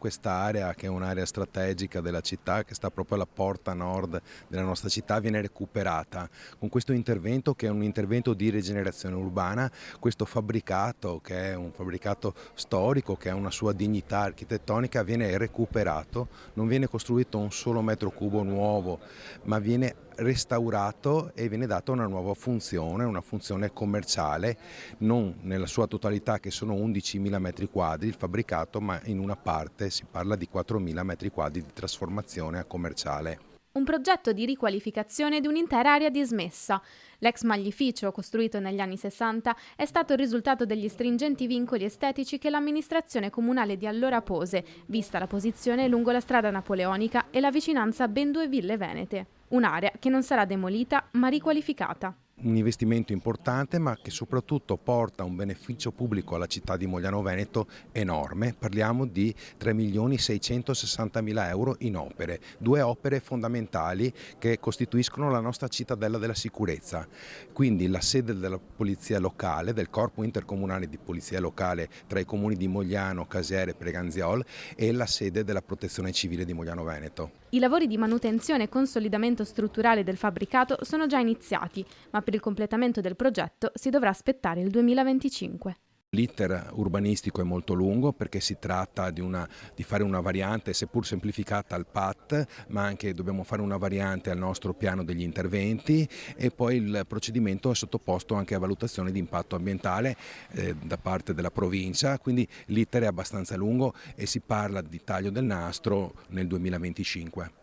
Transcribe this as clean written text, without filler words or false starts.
quest'area, che è un'area strategica della città, che sta proprio alla porta nord della nostra città, viene recuperata. Con questo intervento, che è un intervento di rigenerazione urbana, questo fabbricato, che è un fabbricato storico, che ha una sua dignità architettonica, viene recuperato, non viene costruito un solo metro cubo nuovo, ma viene restaurato e viene data una nuova funzione, una funzione commerciale, non nella sua totalità, che sono 11.000 metri quadri il fabbricato, ma in una parte si parla di 4.000 metri quadri di trasformazione a commerciale. Un progetto di riqualificazione di un'intera area dismessa. L'ex maglificio, costruito negli anni 60, è stato il risultato degli stringenti vincoli estetici che l'amministrazione comunale di allora pose, vista la posizione lungo la strada napoleonica e la vicinanza a ben 2 ville venete. Un'area che non sarà demolita ma riqualificata. Un investimento importante, ma che soprattutto porta un beneficio pubblico alla città di Mogliano Veneto enorme. Parliamo di 3.660.000 euro in opere, 2 opere fondamentali che costituiscono la nostra cittadella della sicurezza. Quindi la sede della polizia locale, del corpo intercomunale di polizia locale tra i comuni di Mogliano, Casiere e Preganziol, e la sede della protezione civile di Mogliano Veneto. I lavori di manutenzione e consolidamento strutturale del fabbricato sono già iniziati, ma per il completamento del progetto si dovrà aspettare il 2025. L'iter urbanistico è molto lungo, perché si tratta di fare una variante, seppur semplificata, al PAT, ma anche dobbiamo fare una variante al nostro piano degli interventi, e poi il procedimento è sottoposto anche a valutazione di impatto ambientale da parte della provincia, quindi l'iter è abbastanza lungo e si parla di taglio del nastro nel 2025.